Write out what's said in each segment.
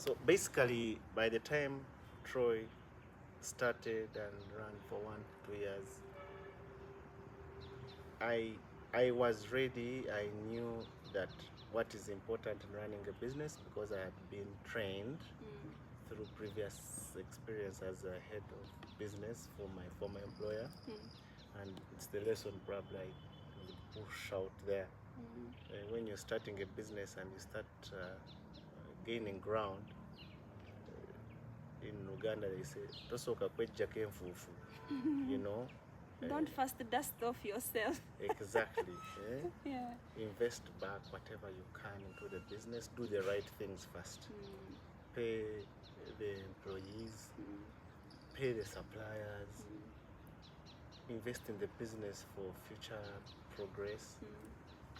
So basically, by the time Troy started and ran for 1 2 years, I was ready. I knew that what is important in running a business because I had been trained through previous experience as a head of business for my former employer, and it's the lesson probably I would push out there. When you're starting a business and you start gaining ground, in Uganda they say tosoka kwejjako enfuufu, you know. Don't first dust off yourself. Exactly. Yeah. Invest back whatever you can into the business. Do the right things first. Pay the employees, pay the suppliers, invest in the business for future progress,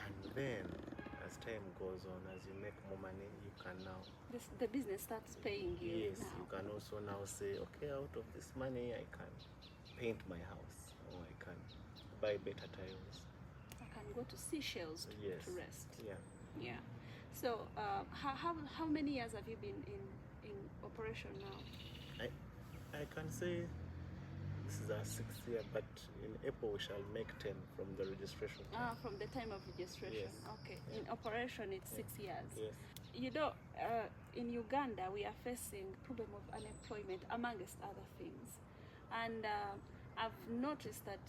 and then as time goes on, as you make more money, you can now The business starts paying you. yes, now. you can also now say, okay, out of this money I can paint my house, or I can buy better tiles. I can go to Seychelles Yes. to rest. Yeah. Yeah. So how many years have you been in operation now? I can say this is our 6th year, but in April we shall make 10 from the registration time. From the time of registration. Yes. Okay. Yeah. In operation, it's 6 years. Yes. You know, in Uganda, we are facing problem of unemployment, amongst other things, and I've noticed that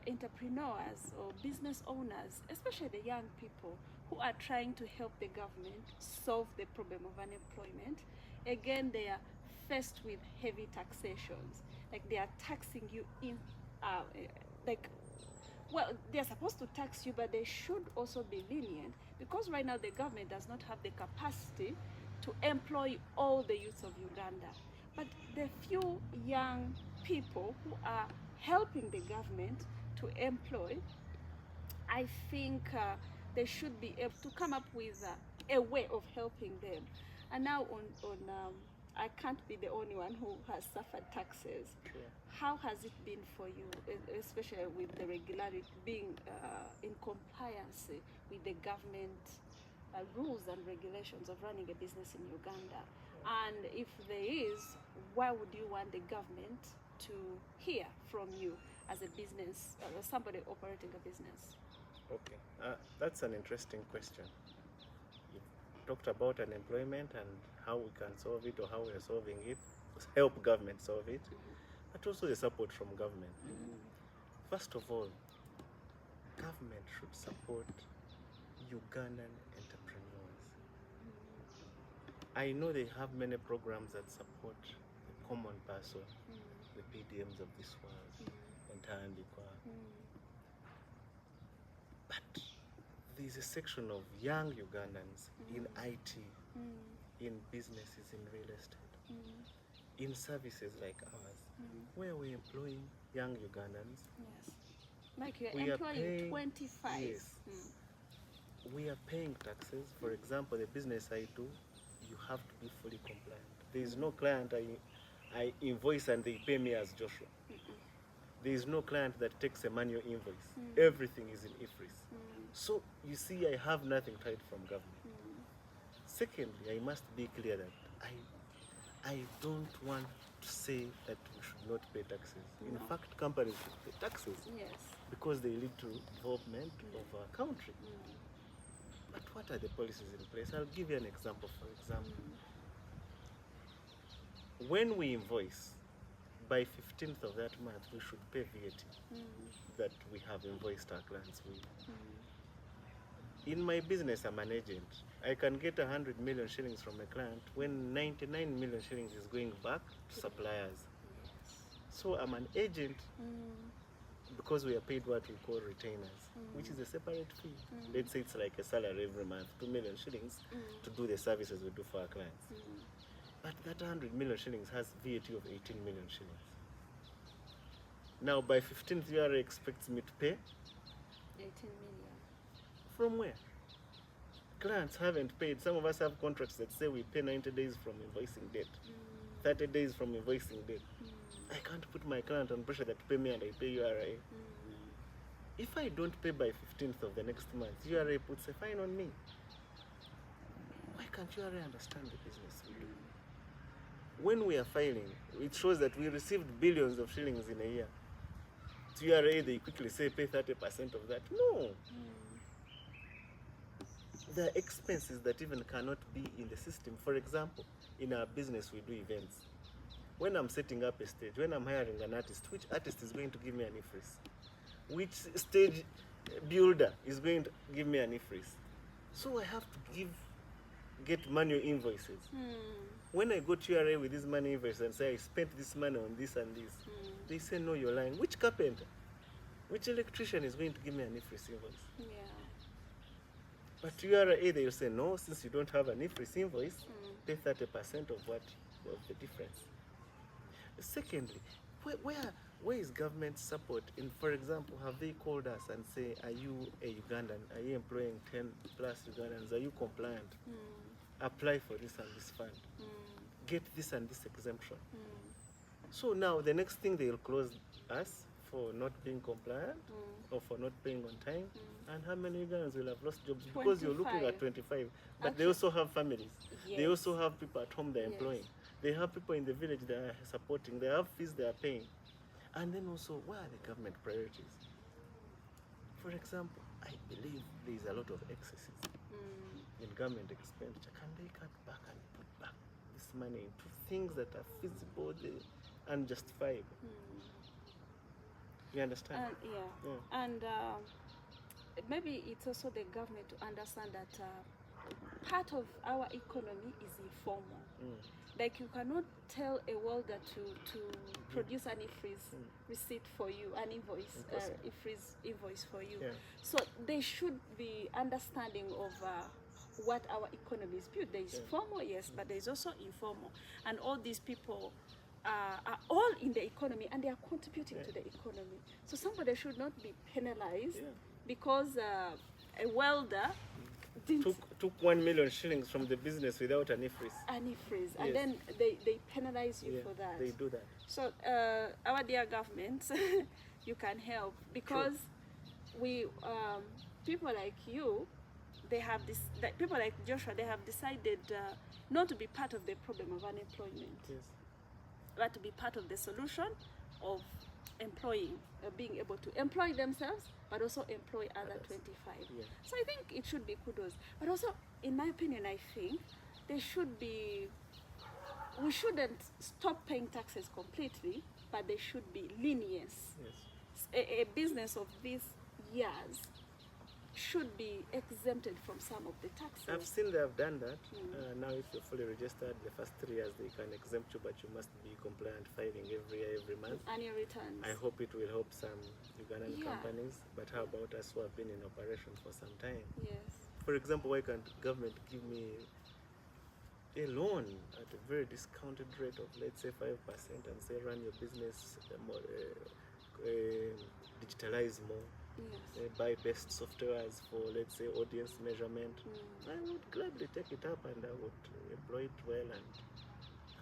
entrepreneurs or business owners, especially the young people who are trying to help the government solve the problem of unemployment, again, they are faced with heavy taxations. Like they are taxing you in, like, well, they're supposed to tax you, but they should also be lenient because right now the government does not have the capacity to employ all the youths of Uganda. But the few young people who are helping the government to employ, I think they should be able to come up with a way of helping them. And now I can't be the only one who has suffered taxes. Sure. How has it been for you, especially with the regularity, being in compliance with the government rules and regulations of running a business in Uganda? And if there is, what would you want the government to hear from you as a business, somebody operating a business? Okay. That's an interesting question. You talked about unemployment and how we can solve it or how we are solving it, help government solve it, but also the support from government. First of all, government should support Ugandan entrepreneurs. I know they have many programs that support the common person, the PDMs of this world, but there's a section of young Ugandans in IT, in businesses, in real estate, in services like ours, where we're employing young Ugandans. Yes. Like you're We are employing paying- 25. yes. We are paying taxes. For example, the business I do, you have to be fully compliant. There is no client I invoice and they pay me as Joshua. There is no client that takes a manual invoice. Everything is in IFRIS. So you see, I have nothing tied from government. Secondly, I must be clear that I don't want to say that we should not pay taxes. In No. fact, companies should pay taxes Yes. because they lead to development of our country. But what are the policies in place? I'll give you an example. For example, when we invoice, by 15th of that month, we should pay VAT that we have invoiced our clients with. In my business, I'm an agent. I can get 100 million shillings from a client when 99 million shillings is going back to suppliers. So I'm an agent because we are paid what we call retainers, which is a separate fee. Let's say it's like a salary every month, 2 million shillings to do the services we do for our clients. But that 100 million shillings has VAT of 18 million shillings. Now by 15th, URA expects me to pay 18 million. from where? Clients haven't paid. Some of us have contracts that say we pay 90 days from invoicing date, 30 days from invoicing date. I can't put my client on pressure that pay me and I pay URA. If I don't pay by 15th of the next month, URA puts a fine on me. Why can't can't you already understand the business we do? When we are filing, it shows that we received billions of shillings in a year. To URA, they quickly say pay 30% of that. No. There are expenses that even cannot be in the system. For example, in our business, we do events. When I'm setting up a stage, when I'm hiring an artist, which artist is going to give me an IFRIS? Which stage builder is going to give me an IFRIS? So I have to get manual invoices. When I go to URA with this money invoice and say I spent this money on this and this, they say no, you're lying. Which carpenter, which electrician is going to give me an IFRIS invoice? Yeah. But to URA, they'll say no, since you don't have an IFRIS invoice, pay 30% of the difference. Secondly, where is government support? In, for example, have they called us and say, are you a Ugandan? Are you employing 10 plus Ugandans? Are you compliant? Apply for this and this fund. Get this and this exemption. So now the next thing, they'll close us for not being compliant or for not paying on time. And how many Ugandans will have lost jobs? Because you're looking at 25. But actually, they also have families. Yes. They also have people at home they're employing. They have people in the village they are supporting. They have fees they are paying. And then also, what are the government priorities? For example, I believe there is a lot of excesses in government expenditure. Can they cut back and put back this money into things that are feasible and justifiable? You understand? And maybe it's also the government to understand that part of our economy is informal. Like you cannot tell a welder to produce an IFRIS receipt for you, an invoice, IFRIS invoice for you. So they should be understanding of what our economy is built. There is formal, yes, but there is also informal. And all these people are all in the economy and they are contributing to the economy. So somebody should not be penalized because a welder took 1 million shillings from the business without an IFRIS. And then they penalize you for that. They do that. So our dear government, you can help because we people like you, they have this. People like Joshua, they have decided not to be part of the problem of unemployment, but to be part of the solution of employing, being able to employ themselves, but also employ other 25. So I think it should be kudos. But also, in my opinion, I think we shouldn't stop paying taxes completely, but there should be lenience. A business of these years should be exempted from some of the taxes. I've seen they have done that. Now if you're fully registered, the first 3 years they can exempt you, but you must be compliant filing every year, every month. Annual returns. I hope it will help some Ugandan companies, but how about us who have been in operation for some time? For example, why can't government give me a loan at a very discounted rate of, let's say, 5% and say run your business digitalize more? Buy best softwares for, let's say, audience measurement. I would gladly take it up and I would employ it well and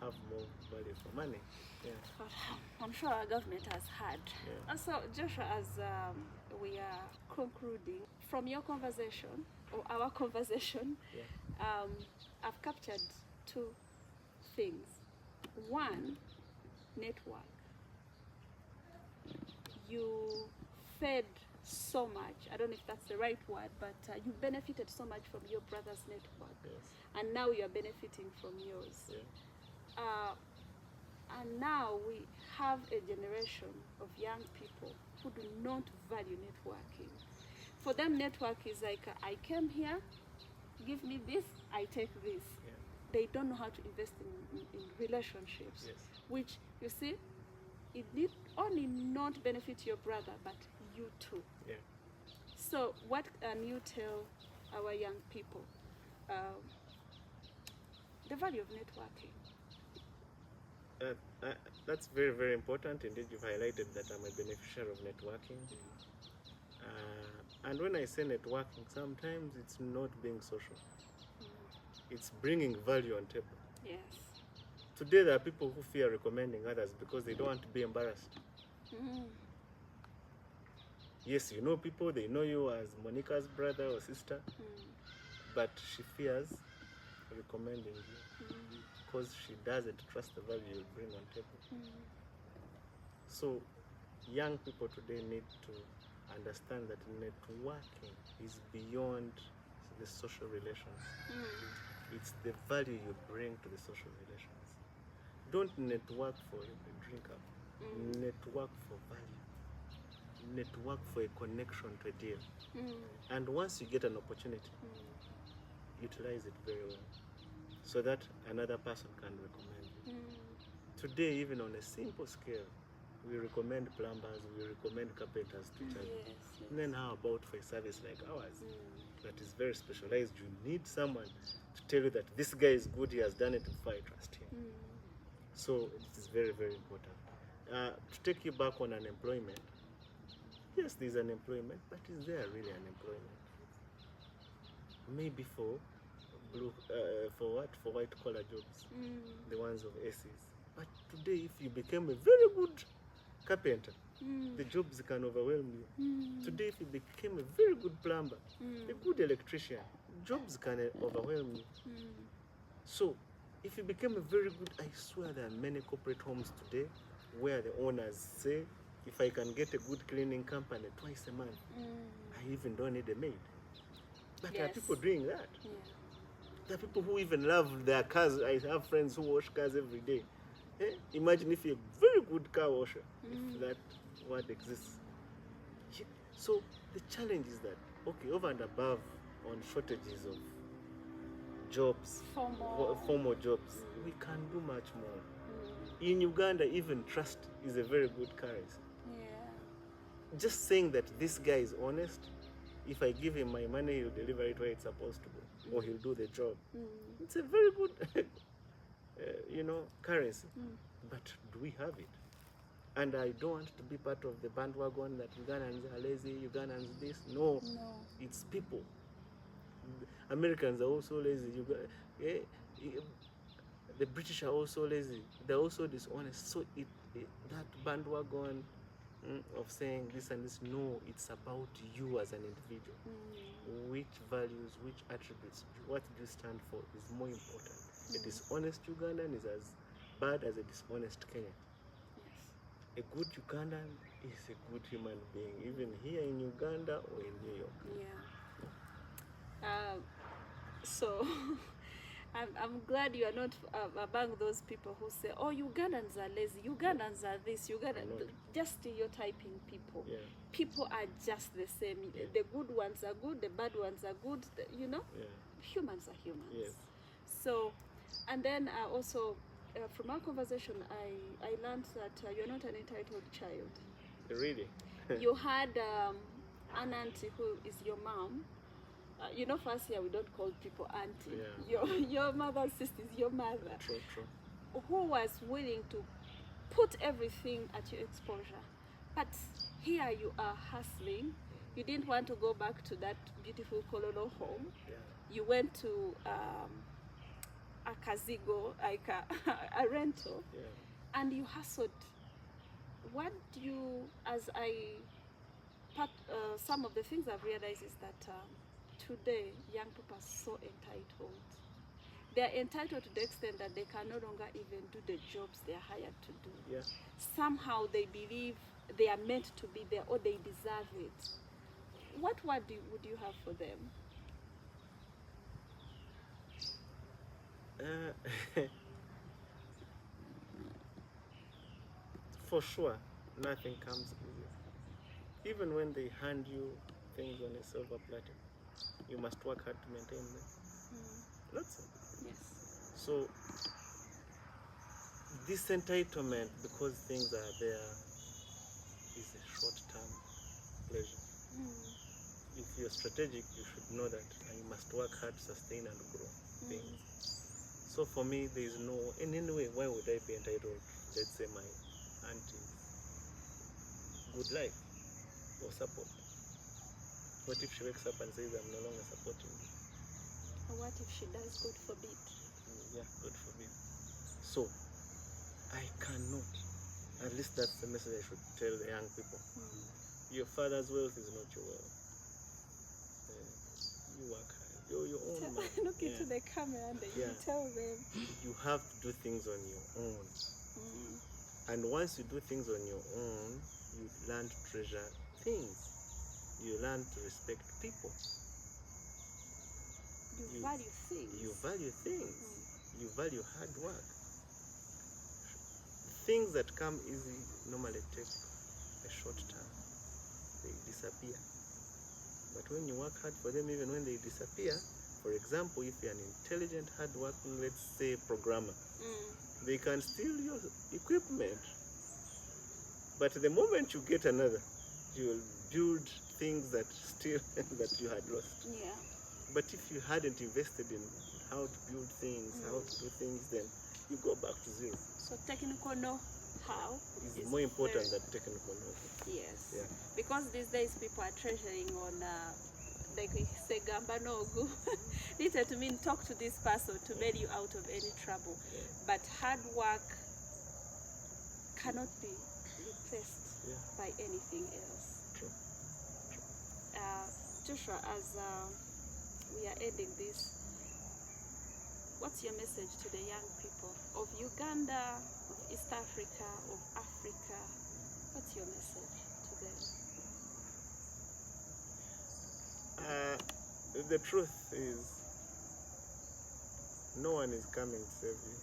have more value for money. I'm sure our government has had. So Joshua, as we are concluding, from your conversation, or our conversation, I've captured 2 things. One, network. You fed so much, I don't know if that's the right word, but you benefited so much from your brother's network, and now you are benefiting from yours. And now we have a generation of young people who do not value networking. For them, network is like, I came here, give me this, I take this. They don't know how to invest in relationships, which, you see, it did only not benefit your brother, but you too. So what can you tell our young people? The value of networking. That's very, very important. Indeed, you've highlighted that I'm a beneficiary of networking. And when I say networking, sometimes it's not being social. It's bringing value on table. Today, there are people who fear recommending others because they don't want to be embarrassed. Yes, you know people, they know you as Monica's brother or sister, but she fears recommending you because she doesn't trust the value you bring on table. So young people today need to understand that networking is beyond the social relations. It's the value you bring to the social relations. Don't network for a drink up. Network for value. Network for a connection to a deal. And once you get an opportunity, utilize it very well so that another person can recommend you. Today, even on a simple scale, we recommend plumbers, we recommend carpenters to each other. Yes. And then how about for a service like ours that is very specialized? You need someone to tell you that this guy is good, he has done it before, I trust him. So it is very, very important. To take you back on unemployment, yes, there's unemployment, but is there really unemployment? Maybe for white collar jobs, the ones of ACs. But today, if you become a very good carpenter, the jobs can overwhelm you. Today, if you became a very good plumber, a good electrician, jobs can overwhelm you. So, if you become a very good, I swear there are many corporate homes today where the owners say, if I can get a good cleaning company twice a month, I even don't need a maid. But there are people doing that. There are people who even love their cars. I have friends who wash cars every day. Imagine if you're a very good car washer, if that word exists. So the challenge is that, okay, over and above on shortages of jobs, formal jobs, we can do much more. In Uganda, even trust is a very good currency. Just saying that this guy is honest, if I give him my money, he'll deliver it where it's supposed to go, or he'll do the job. It's a very good, currency. But do we have it? And I don't want to be part of the bandwagon that Ugandans are lazy, Ugandans this. No. It's people. Americans are also lazy. The British are also lazy. They're also dishonest. So that bandwagon of saying this and this, no, it's about you as an individual. Which values, which attributes, what do you stand for is more important. A dishonest Ugandan is as bad as a dishonest Kenyan. A good Ugandan is a good human being, even here in Uganda or in New York. So I'm glad you are not among those people who say, oh, Ugandans are lazy, Ugandans are this, just stereotyping people. People are just the same. The good ones are good, the bad ones are good, Humans are humans. So, and then also, from our conversation, I learned that you're not an entitled child. Really? You had an auntie who is your mom. First here we don't call people auntie. Your mother's sister is your mother. True. Who was willing to put everything at your exposure. But here you are hustling. You didn't want to go back to that beautiful colonial home. You went to a Kazigo, like a rental, and you hustled. What do you, some of the things I've realized is that today young people are so entitled. They're entitled to the extent that they can no longer even do the jobs they're hired to do. Somehow they believe they are meant to be there or they deserve it. What word would you have for them? For sure, nothing comes easy. Even when they hand you things on a silver platter, you must work hard to maintain them. That's it. So this entitlement, because things are there, is a short-term pleasure. If you're strategic, you should know that you must work hard to sustain and grow things. So for me, there is no, in any way, why would I be entitled to, let's say, my auntie's good life or support? What if she wakes up and says, I'm no longer supporting you? Or what if she does? God forbid. God forbid. So, I cannot, at least that's the message I should tell the young people. Your father's wealth is not your wealth. You work hard. You're your own man. Look into the camera and then you tell them. You have to do things on your own. And once you do things on your own, you learn to treasure things. You learn to respect people. You value things. You value things. You value hard work. Things that come easy normally take a short time. They disappear. But when you work hard for them, even when they disappear, for example, if you're an intelligent, hard-working, let's say, programmer, they can steal your equipment. But the moment you get another, you'll build things that that you had lost. Yeah. But if you hadn't invested in how to build things, how to do things, then you go back to zero. So technical know-how is more important than technical know-how. Yes. Yeah. Because these days people are treasuring on like we say gamba nogu. Literally to mean talk to this person to bail you out of any trouble. Yeah. But hard work cannot be replaced by anything else. True. Joshua, as we are ending this, what's your message to the young people of Uganda, of East Africa, of Africa? What's your message to them? The truth is, no one is coming to save you.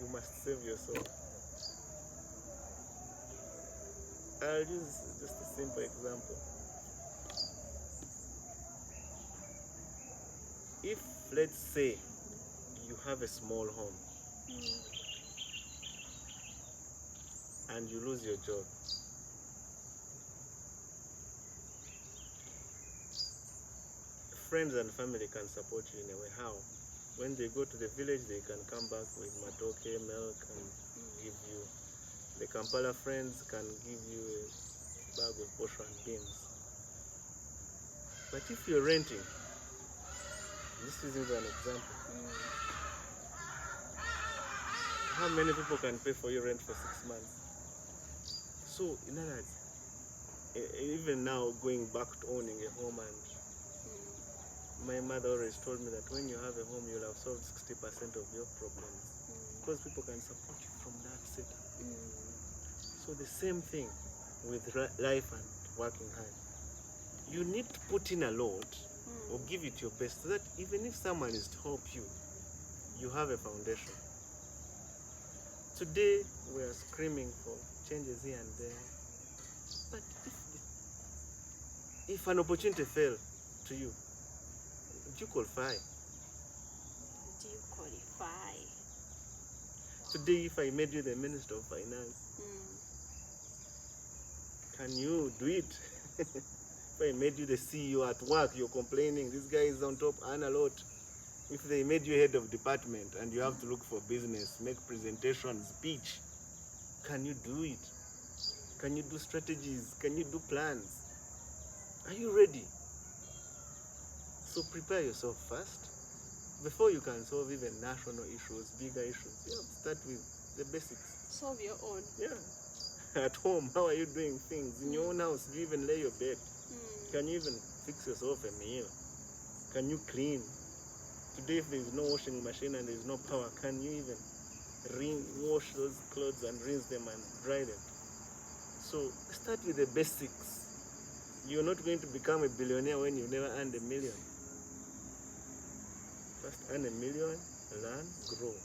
You must save yourself. I'll use just a simple example. If, let's say, you have a small home and you lose your job, friends and family can support you in a way. How? When they go to the village, they can come back with matoke, milk, and give you. The Kampala friends can give you a bag of posho and beans. But if you're renting, this is an example. How many people can pay for your rent for 6 months? So, in other words, even now going back to owning a home, and my mother always told me that when you have a home, you'll have solved 60% of your problems. Because people can support you from that setup. So the same thing with life and working hard. You need to put in a lot or give it your best so that even if someone is to help you, you have a foundation. Today we are screaming for changes here and there. But if an opportunity fell to you, do you qualify? Do you qualify? Today, if I made you the Minister of Finance, can you do it? If I made you the CEO at work, you're complaining, this guy is on top, earn a lot. If they made you head of department and you have to look for business, make presentations, pitch, can you do it? Can you do strategies? Can you do plans? Are you ready? So prepare yourself first. Before you can solve even national issues, bigger issues, you have to start with the basics. Solve your own. Yeah. At home, how are you doing things? In your own house, do you even lay your bed? Can you even fix yourself a meal? Can you clean? Today, if there is no washing machine and there is no power, can you even wash those clothes and rinse them and dry them? So start with the basics. You're not going to become a billionaire when you've never earned $1 million. First earn $1 million, learn, grow.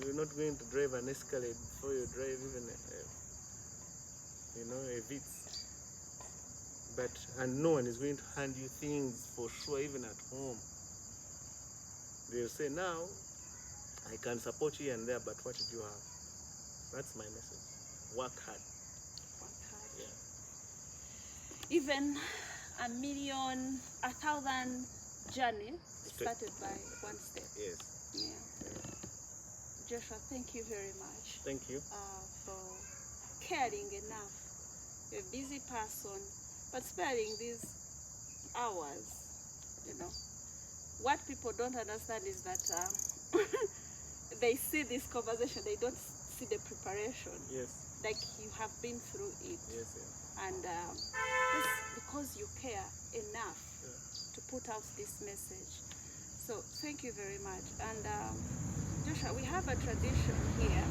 You're not going to drive an Escalade before you drive even a Vitz. And no one is going to hand you things for sure, even at home. They'll say, now, I can support you here and there, but what did you have? That's my message. Work hard. Work hard. Yeah. Even 1,000 journey started by one step. Yes. Yeah. Joshua, thank you very much. Thank you. For caring enough. You're a busy person, but sparing these hours, What people don't understand is that they see this conversation, they don't see the preparation. Yes. Like you have been through it. Yes, yeah. and this because you care enough to put out this message. So thank you very much. And Joshua, we have a tradition here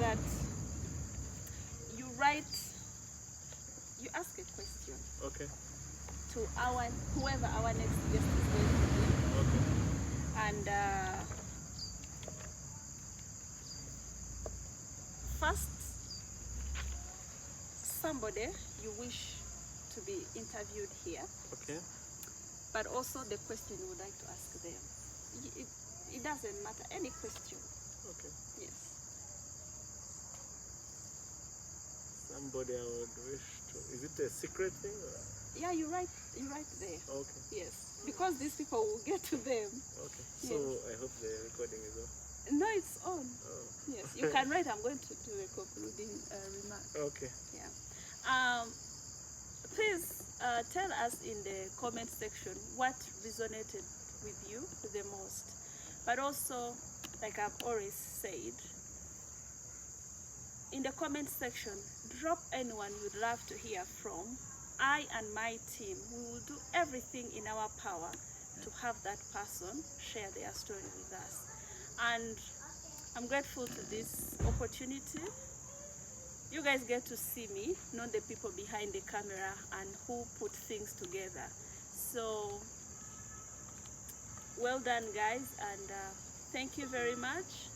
that you ask a question. Okay. To whoever our next guest is going to be. Okay. And first, somebody you wish to be interviewed here. Okay. But also the question you would like to ask them. It doesn't matter, any question. Okay. Yes. Somebody I would wish to. Is it a secret thing? Or? Yeah, you write there. Okay. Yes. Because these people will get to them. Okay. So I hope the recording is off. No, it's on. Oh. Yes. You can write. I'm going to do a concluding remark. Okay. Yeah. Please tell us in the comment section what resonated with you the most. But also, like I've always said, in the comment section, drop anyone you'd love to hear from. I and my team, we will do everything in our power to have that person share their story with us. And I'm grateful to this opportunity. You guys get to see me, not the people behind the camera and who put things together. So, well done, guys, and thank you very much.